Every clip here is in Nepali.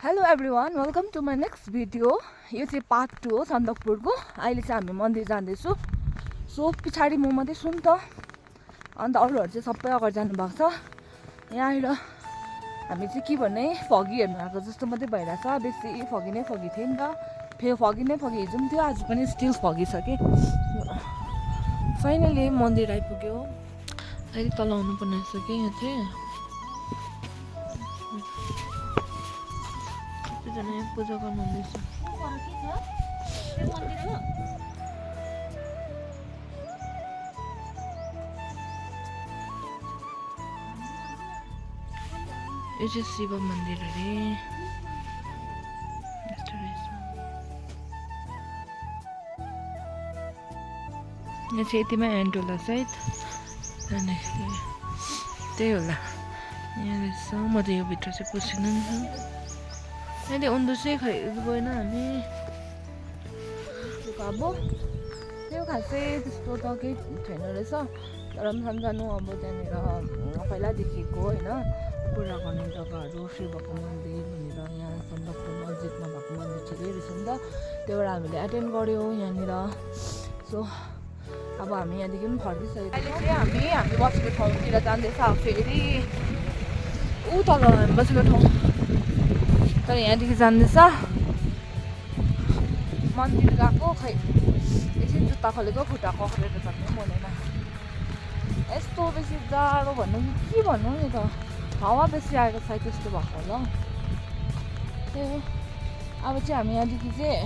Hello everyone, welcome to my next video. यो चाहिँ पार्ट 2 हो सन्दकपुरको। अहिले चाहिँ हामी मन्दिर जाँदैछु। सो पछाडि म मात्रै छु नि त, अन्त अरूहरू चाहिँ सबै अगाडि जानुभएको छ। यहाँ आएर हामी चाहिँ के भन्ने फगी हेर्नु आएको जस्तो मात्रै भइरहेछ। बेसी फगी नै फगी थियो नि त, फगी नै फगी हिजो पनि थियो, आज पनि स्टिल फगी छ कि। फाइनली मन्दिर आइपुग्यो। अहिले तल आउनु पर्ने रहेछ कि यहाँ चाहिँ पूजा गर्नु हुँदैछ। यो चाहिँ शिव मन्दिर अरे। यहाँ चाहिँ यतिमै एन्ड होला सायद, अनि त्यही होला। यहाँ रहेछ, म त यो भित्र चाहिँ पसिन नि छ। अहिले उन्दु चाहिँ गएन हामी। अब त्यो खासै त्यस्तो त केही छैन रहेछ, तर पनि सम्झनु अब त्यहाँनिर पहिलादेखिको होइन पूजा गर्ने जग्गाहरू, शिवको मन्दिर भनेर यहाँ सन्दकपुर मस्जिदमा भएको मन्दिर ठिकै रहेछ नि त। त्योबाट हामीले एटेन्ड गऱ्यौँ यहाँनिर। सो अब हामी यहाँदेखि पनि फर्किसकेको। अहिले चाहिँ हामी बसेको ठाउँतिर जाँदैछ फेरि। ऊ तल हामी बसेको ठाउँ, तर यहाँदेखि जाँदैछ। मन्दिर गएको खै एकछिन जुत्ता खोलेको, खुट्टा कक्रेर जानु मनेन। यस्तो बेसी जाडो भन्नु कि के भन्नु नि त, हावा बेसी आएर सायद त्यस्तो भएको होला। त्यही हो। अब चाहिँ हामी यहाँदेखि चाहिँ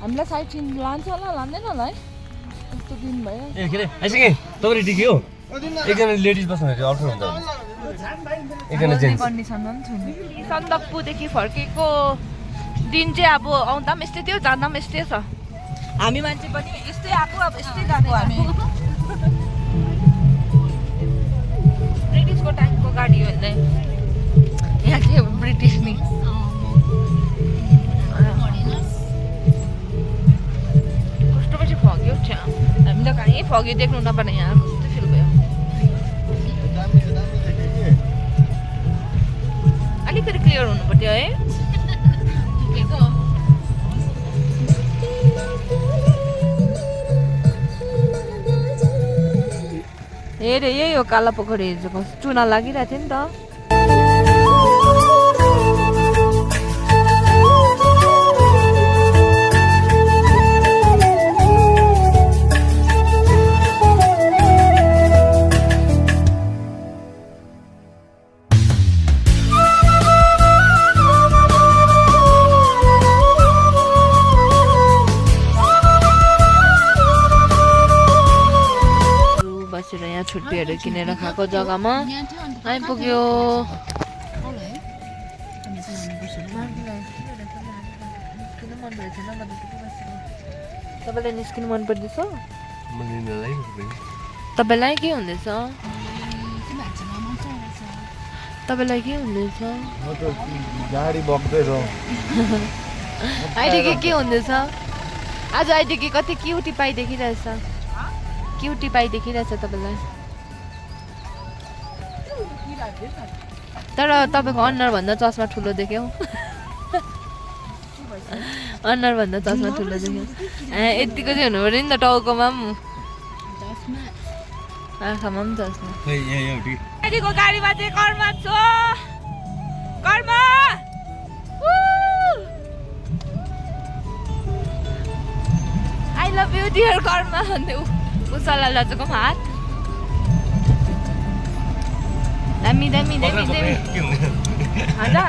हामीलाई साइड सिन लान्छ होला, लाँदैन होला है, यस्तो दिन भयो। ए के रे आइसके तपाईले डिकी हो, एकजना लेडिज बस्नुहुन्छ अल्टर हुन्छ, एकजना जेन्ट्स कन्डिसनमा पनि छु नि। सन्दकपुरदेखि फर्केको दिन चाहिँ अब आउँदा पनि यस्तै थियो, जाँदा पनि यस्तै छ। हामी मान्छे पनि यस्तै आएको, अब यस्तै गएको हामी। ब्रिटिसको टाइमको गाडी हो नि, यहाँ चाहिँ ब्रिटिस नि। कस्तो बेसी फग्यो छ, हामी त कहीँ फग्यो देख्नु नपर्ने, यहाँ कस्तो फिल भयो। अलिकति क्लियर हुनु पर्थ्यो है। हेरे यही हो काला पोखरी, हिजो चुना लागिरहेको थियो नि त। बसेर यहाँ छुट्टीहरू किनेर खाएको जग्गामा आइपुग्यो। तपाईँलाई निस्किनु मन पर्दैछ? तपाईँलाई के हुँदैछ? तपाईँलाई के हुँदैछ? आइडिकी के हुँदैछ? आज आइडिकी कति क्युटी पाइ देखिरहेछ, क्युटी पाइ देखिरहेछ तपाईँलाई। तर तपाईँको अनुहारभन्दा चस्मा ठुलो देख्यौ। अनुहारभन्दा चस्मा ठुलो देख्यौ। यतिको चाहिँ हुनु पऱ्यो नि त, टाउकोमा पनि आँखामा पनि चस्मा। गाडीको गाडीमा चाहिँ कर्मा छु, Karma. I love you dear Karma भन्दै उसाला लजको हात। दामी दामी दामी दामी हजुर।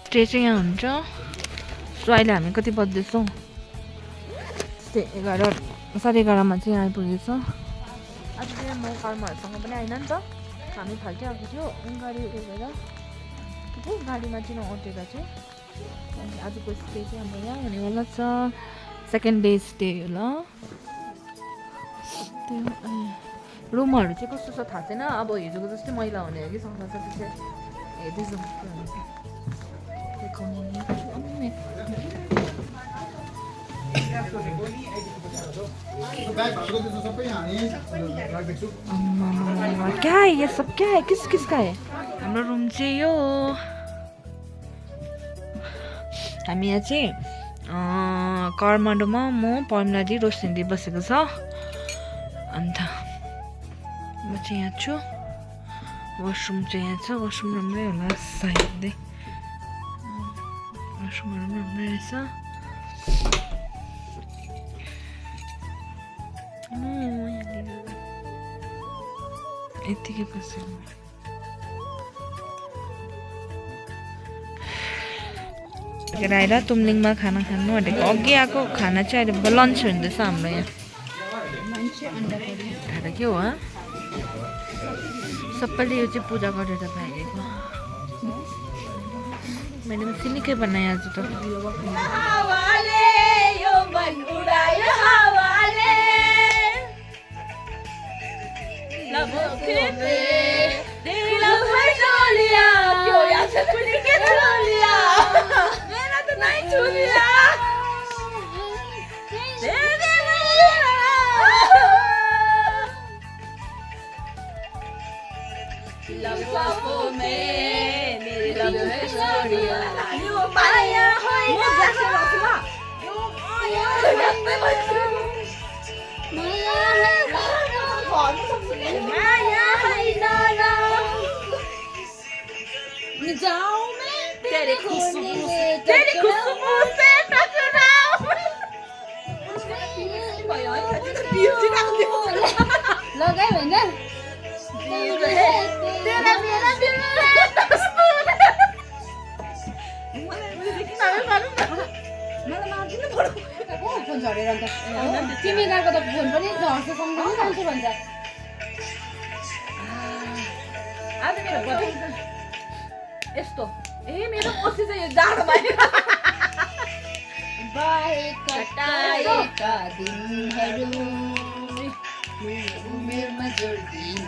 स्टे चाहिँ यहाँ हुन्छ। सो अहिले हामी कति बज्दैछौँ त्यस्तै 11 साढे 11मा चाहिँ आइपुगेछ आज चाहिँ म कर्महरूसँग पनि आइन नि त हामी फाल्टै आएको थियो गाडी उयो भएर गाडीमा चाहिँ नअटेर चाहिँ आजको स्टे चाहिँ हाम्रो यहाँ हुनेवाला छ सेकेन्ड डे स्टे ल रुमहरू चाहिँ कस्तो छ थाहा छैन अब हिजोको जस्तै मैला हुने हो कि सफा छ त्यो चाहिँ हेर्दैछौँ क्या है ये सब क्या है किस किसका है हाम्रो रुम चाहिँ यो हामी यहाँ चाहिँ कर्माडोमा म पर्मलादी रोशनी बसेको छ अन्त म चाहिँ यहाँ छु वासरुम चाहिँ यहाँ छ वासरुम राम्रै होला सायदै वासरुमहरू पनि राम्रै रहेछ यत्तिकै बसेको आएर तुमलिङमा खाना खानु भनेको अघि आएको खाना चाहिँ अहिले लन्च हुँदैछ हाम्रो यहाँ खाएर के हो सबैले यो चाहिँ पूजा गरेर भागेको मैले पनि सिनिकै बनाएँ आज त तेरी खुशबू से टकराओ लगाए होइन तेरा मेरा दिल में दस्तूर फोन झरेर अन्त तिमी गएको त फोन पनि झर्छ सँगै जान्छु भन्छ आज मेरो यस्तो ए मेरो कोसी चाहिँ यो जाडोमा कटाएका दिनहरू उमेरमा जोड्दिन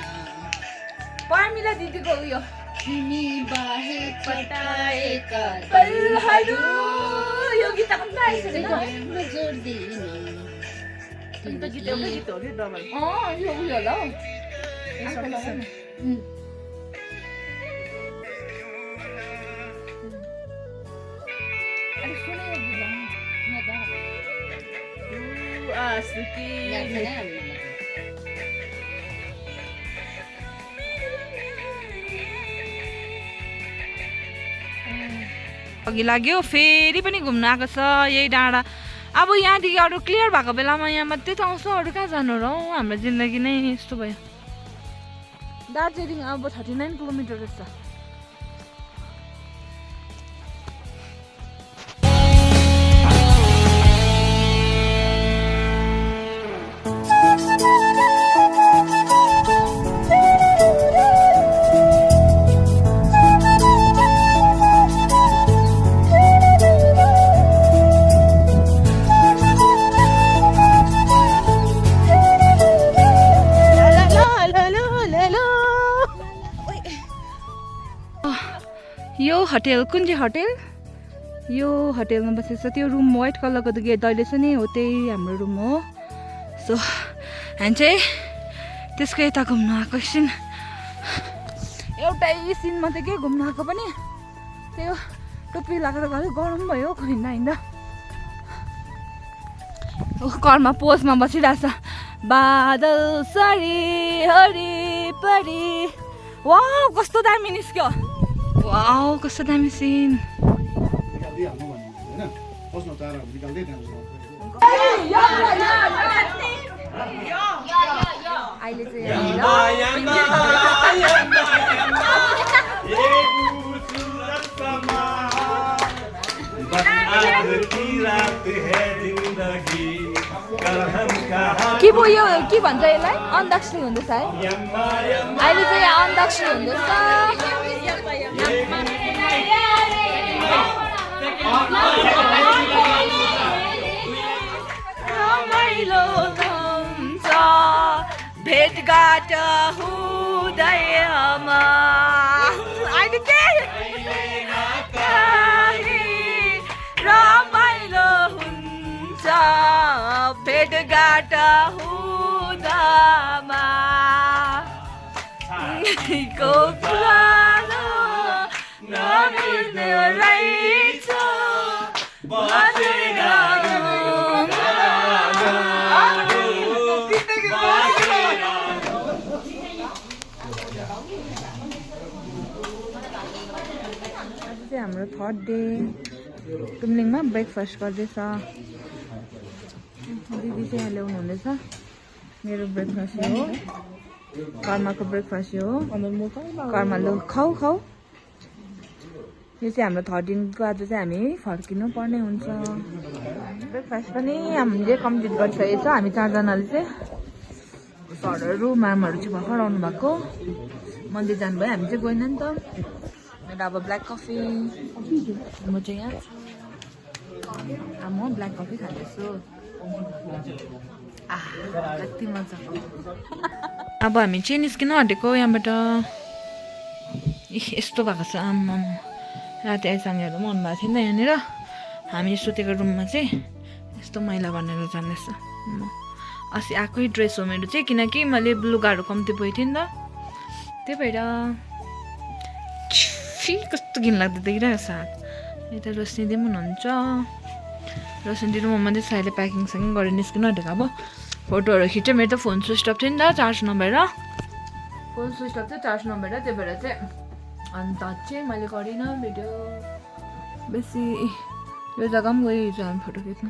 पर्मिला दिदीको उयो तिमी बाहे कटाएका पलहरू यो गीत पनि आइसकेको जोड्दिन अन्त गीत हो कि डबल यो उयो होला हौ अघि लाग्यो फेरि पनि घुम्न आएको छ यही डाँडा अब यहाँदेखि अरू क्लियर भएको बेलामा यहाँ मात्रै त आउँछ अरू कहाँ जानु र हौ हाम्रो जिन्दगी नै यस्तो भयो दार्जिलिङ अब 39 किलोमिटर रहेछ यो होटेल कुन चाहिँ होटेल यो होटेलमा बसेको छ त्यो रुम व्हाइट कलरको त गेट दैले छ नि हो त्यही हाम्रो रुम हो सो हामी चाहिँ त्यसको यता घुम्न आएको एकछिन एउटै सिन मात्रै के घुम्न आएको पनि त्यो टोपी लगाएर गयो गरम भयो खै हिँड्दा घरमा पोजमा बसिरहेछ बादल सरी हरि परी वाउ कस्तो दामी निस्क्यो वाउ कस्तो दामी सिन अहिले चाहिँ के पो यो के भन्छ यसलाई अन्ताक्षरी हुँदैछ है अहिले चाहिँ यहाँ अन्ताक्षरी हुँदैछ रमाइलो हुन्छ भेटघाट हुँदैमा अहिले के रमाइलो हुन्छ भेटघाट हुँदामा को पुरानो नबिर्ने रहेछ हाम्रो थर्ड डे तुमलिङमा ब्रेकफास्ट गर्दैछ दिदी चाहिँ यहाँ ल्याउनु हुँदैछ मेरो ब्रेकफास्ट यो हो कर्माको ब्रेकफास्ट यो हो कर्मा लु खाऊ यो चाहिँ हाम्रो थर्ड दिनको आज चाहिँ हामी फर्किनु पर्ने हुन्छ ब्रेकफास्ट पनि हामीले कम्प्लिट गरिसकेको छ हामी चारजनाले चाहिँ सरहरू मामहरू चाहिँ भर्खर आउनु भएको मन्दिर जानुभयो हामी चाहिँ गएन नि त मेरो अब ब्ल्याक कफी म चाहिँ यहाँ म ब्ल्याक कफी खाँदैछु कति मजा अब हामी चाहिँ निस्किनु आँटेको यहाँबाट यस्तो भएको छ आम्मा राति आइसाङहरू पनि आउनु भएको थिएन यहाँनिर हामी सुतेको रुममा चाहिँ यस्तो मैला भनेर जाँदैछ अस्ति आएकै ड्रेस हो मेरो चाहिँ किनकि मैले लुगाहरू कम्ती बोकेको थिएँ नि त त्यही भएर कस्तो घिनलाग्दो देखिरहेको छ यता रोशनी पनि हुनुहुन्छ रोशनी दिदी म मात्रै साइडले प्याकिङसँग गरेर निस्किनु आँटेको अब फोटोहरू खिच्यो मेरो त फोन स्विच अफ थियो नि त चार्ज नभएर फोन स्विच अफ थियो चार्ज नभएर त्यही भएर चाहिँ अन्त चाहिँ मैले गरिनँ भिडियो बेसी यो जग्गा पनि गइरहेको हामी फोटो खिच्नु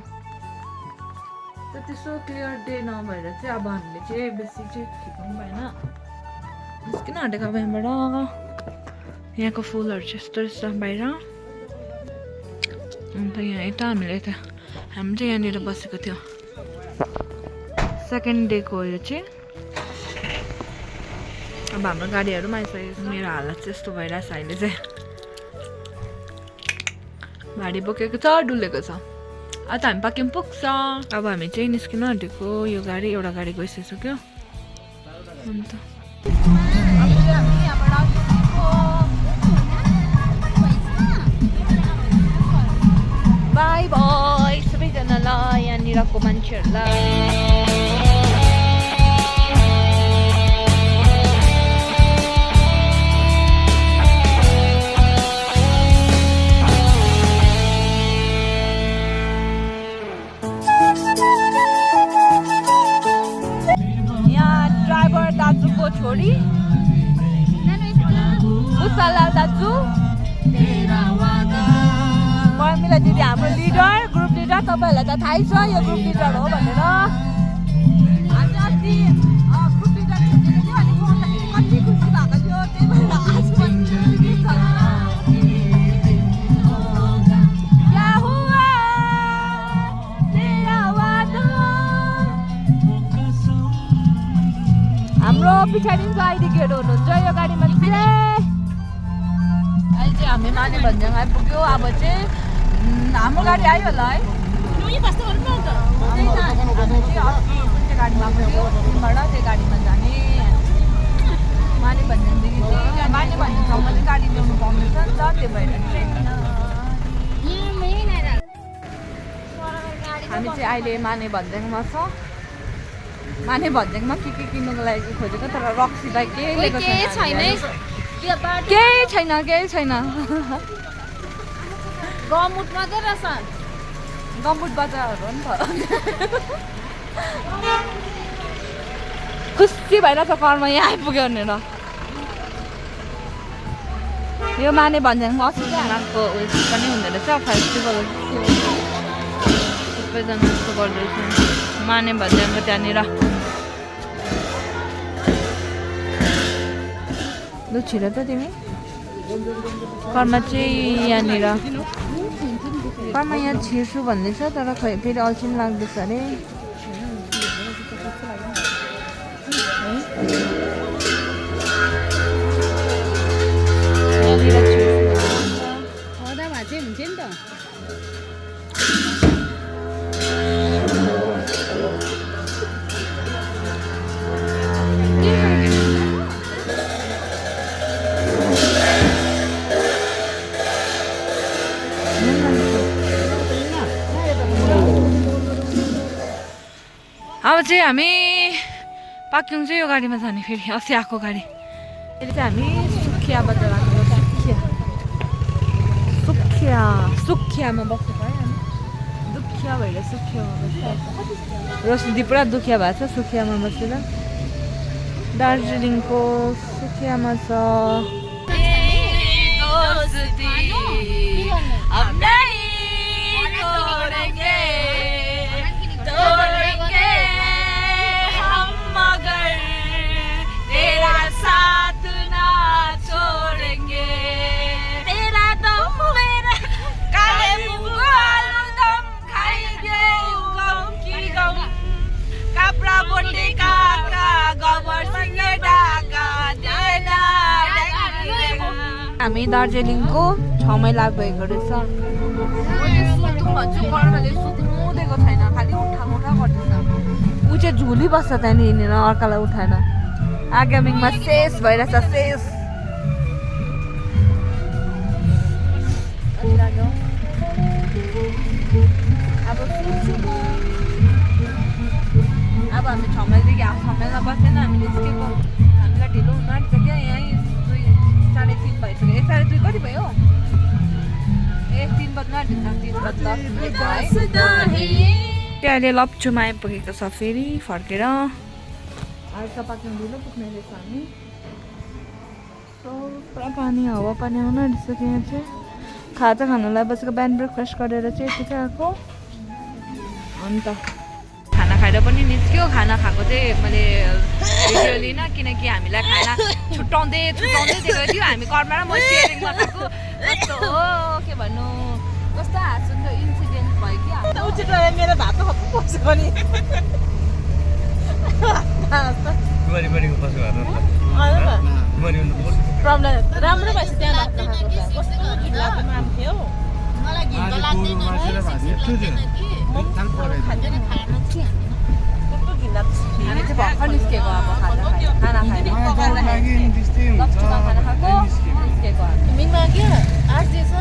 त त्यस्तो क्लियर डे नभएर चाहिँ अब हामीले चाहिँ बेसी चाहिँ खिच्नु भएन निस्किनु आँटेको अब यहाँबाट यहाँको फुलहरू चाहिँ यस्तो रहेछ बाहिर अन्त यहाँ यता हामीले यता हामी चाहिँ यहाँनिर बसेको थियो सेकेन्ड डेको यो चाहिँ अब हाम्रो गाडीहरू पनि आइसकेको छ मेरो हालत चाहिँ यस्तो भइरहेछ अहिले चाहिँ भारी बोकेको छ डुलेको छ अब त हामी पाक्यौँ पुग्छ अब हामी चाहिँ निस्किनु आँटेको यो गाडी एउटा गाडी गइसक्यो अन्त बाई बाई सबैजनालाई यहाँनिरको मान्छेहरूलाई यहाँ ड्राइभर दाजुको छोरी उषालाल दाजु पर्मिला दिदी हाम्रो लिडर ग्रुप लिडर तपाईँहरूलाई त थाहै छ यो ग्रुप लिडर हो भनेर हामी अस्ति ग्रुप लिडर छुट्टिएको थियो अनि बोल्दाखेरि कति खुसी भएको थियो त्यही भएर आज पनि खुसी छ क्या हुआ तेरा वादा हाम्रो पछाडिको आइडी केट हुनुहुन्छ यो गाडीमा चाहिँ अहिले चाहिँ हामी माने भन्ज्याङ आइपुग्यो अब चाहिँ हाम्रो गाडी आयो होला है कुन चाहिँ गाडीमा आएको दिनबाट त्यो गाडीमा जाने माने भन्ज्याङदेखि चाहिँ माने भन्ज्याङसम्म चाहिँ गाडी ल्याउनु पाउँदैछ नि त त्यो भएर चाहिँ हामी चाहिँ अहिले माने भन्ज्याङमा छ माने भन्ज्याङमा के किन्नुको लागि खोजेको तर रक्सीलाई केही लिएको छैन केही छैन गमुट मात्रै रहेछ गमुट बजारहरू हो नि त खुसी भइरहेछ कर्म यहाँ आइपुग्यो भनेर यो माने भन्ज्याङमा अस्ति चाहिँ हाम्रो उयो पनि हुँदो रहेछ फेस्टिभल सबैजना जस्तो गर्दो रहेछ माने भन्ज्याङको त्यहाँनिर लु छिटो त तिमी कर्मा चाहिँ यहाँनिर घरमा यहाँ छिर्छु भन्दैछ तर खै फेरि अल्छी पनि लाग्दैछ अरे अब चाहिँ हामी पाक्योङ चाहिँ यो गाडीमा जाने फेरि अस्ति आएको गाडी फेरि चाहिँ हामी सुखियाबाट लाग्यो सुखियामा बस्नु भयो हामी दुखिया भएर सुखियामा बस्छ रोशनी पुरा दुखिया भएको छ सुखियामा बसेर दार्जिलिङको सुखियामा छ हामी दार्जिलिङको 6 माइल भएको रहेछ सुत्नुदिएको छैन खालि उठा गर्दैछ ऊ चाहिँ झुली बस्छ त्यहाँनिर हिँडेर अर्कालाई उठाएर आगामीमा शेष भइरहेछ शेष अब हामी 6 माइलदेखि 6 माइलमा बसेन हामी निस्केको हामीलाई ढिलो हुन आँट्छ क्या यहीँ 2:30 भइसक्यो 2:30 कति भयो 3 बज्न आँटिन्छ 3 बज्दा अहिले लप्चूमा आइपुगेको छ फेरि फर्केर अहिले पाक्योङ ढिलो पुग्ने रहेछ हामी पुरा पानी हावा पानी आउन आँटिसक्यो यहाँ चाहिँ खाजा खानलाई बसेको बिहान ब्रेकफास्ट गरेर चाहिँ यति चाहिँ आएको अन्त खाना खाएर पनि निस्क्यो खाना खाएको चाहिँ मैले भिडियो लिइनँ किनकि हामीलाई खाना छुट्याउँदै दिएको थियो हामी कर्मा र म सेयरिङ लगाएको कस्तो हो के भन्नु कस्तो हाँसुन्छ इन्सिडेन्ट भयो कि उचित मेरो भात पसेको नि प्रब्लम राम्रो भएछ त्यहाँ कस्तो घिनलाग्दो नाम थियो मलाई घिन लाग्दैन हामी चाहिँ भर्खर निस्केको अब खाना खाएर लप्चूमा खाना खाएको निस्केको मिङमा के आज दिएछ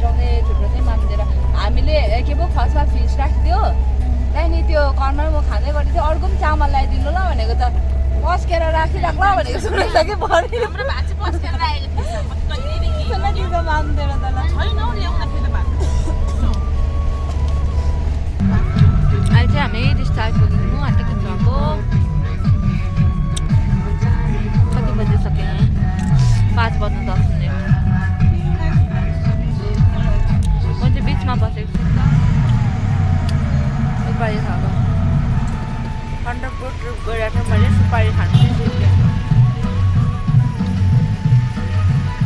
जाउने थुप्रो चाहिँ मागिदिएर हामीले के पो फर्स्टमा फिस राखिदियो त्यहाँदेखि त्यो कर्नर म खाँदै गरेको थियो अर्को पनि चामल ल्याइदिनु ल भनेको त पस्केर राखिराख्ला भनेको सुनेको कि भरि मान्दैन अहिले चाहिँ हामी टिस्टा आइपुग्नु आँटेको छ अब कति बजिसक्यो 5 बज्नु 10 मिनट म चाहिँ बिचमा बसेको छु सुपारी खाएको सन्दकपू ट्रिप गइरहेको थिएँ मैले सुपारी खानु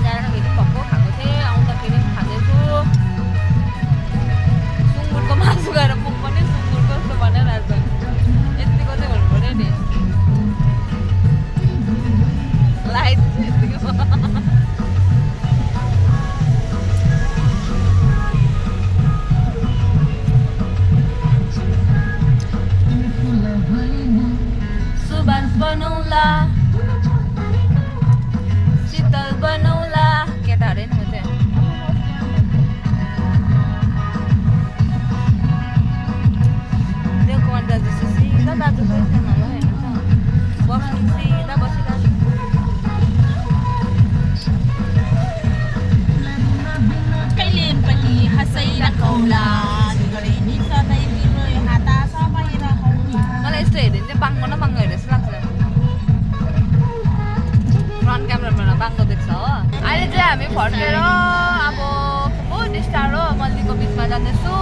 जाँदाखेरि पक्को खाएको थिएँ आउँदाखेरि पनि खाँदैछु सुँगुरको मासु गएर पुग पनि सुँगुरको जस्तो बनाइरहेको छ यतिको चाहिँ हुनु पऱ्यो नि लगाइदिन्छु यतिको सुबास बनौला शीतल बनौला केटाहरू नि म चाहिँ त्यो गर्दा जस्तो सिधा दाजु पैसा होला होइन त बस्नु सिधा बसिरहेको कहिले पनि हँसाइराखौला मलाई यस्तो हेऱ्यो भने चाहिँ बाङ्गो न बाङ्गो हेरेर जस्तो लाग्छ फ्रन्ट क्यामेराबाट बाङ्गो देख्छ हो अहिले चाहिँ हामी फर्केर अब पो टिस्टारो मल्लीको बिचमा जाँदैछु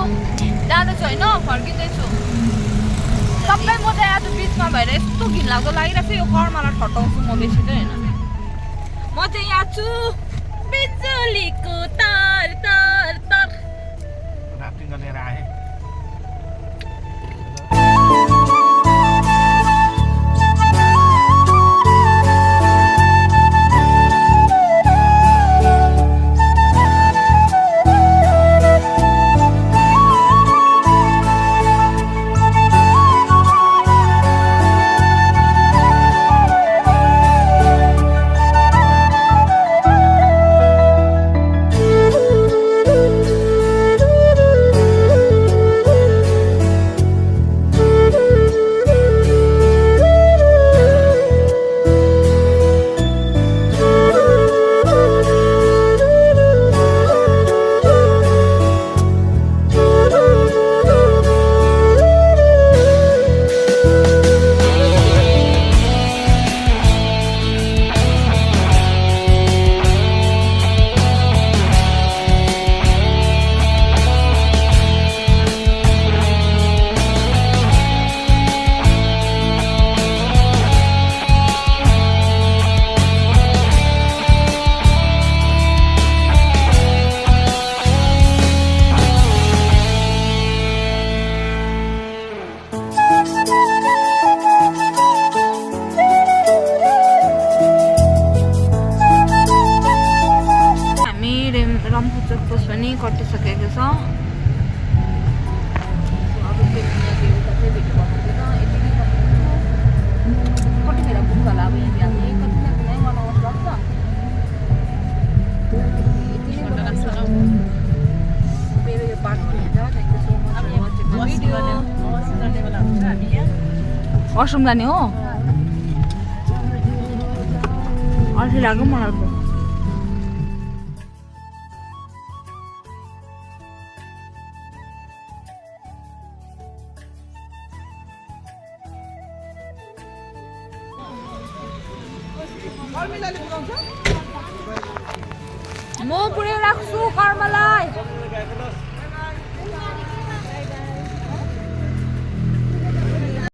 होइन फर्किँदैछु सबै म चाहिँ आज बिचमा भएर यस्तो घिनलाग्दो लागिरहेको छ यो कर्मालाई ठटाउँछु म बेसी चाहिँ होइन म चाहिँ यहाँ छु बिजुलीको तार तार तार राफ्टिङ गर्ने आए रम्फू चेकपोस्ट पनि कटिसकेको छ अब बेलुका चाहिँ भेट गर्नुपर्छ यति नै कतिखेर पुग्छ होला अब यहाँ बिहान कति न कुनै बनाउनु सक्छ मेरो यो पार्ट हुन्छ thank you so much washroom जाने हो अल्छी लाग्यो मलाई म पुऱ्याइ राख्छु कर्मलाई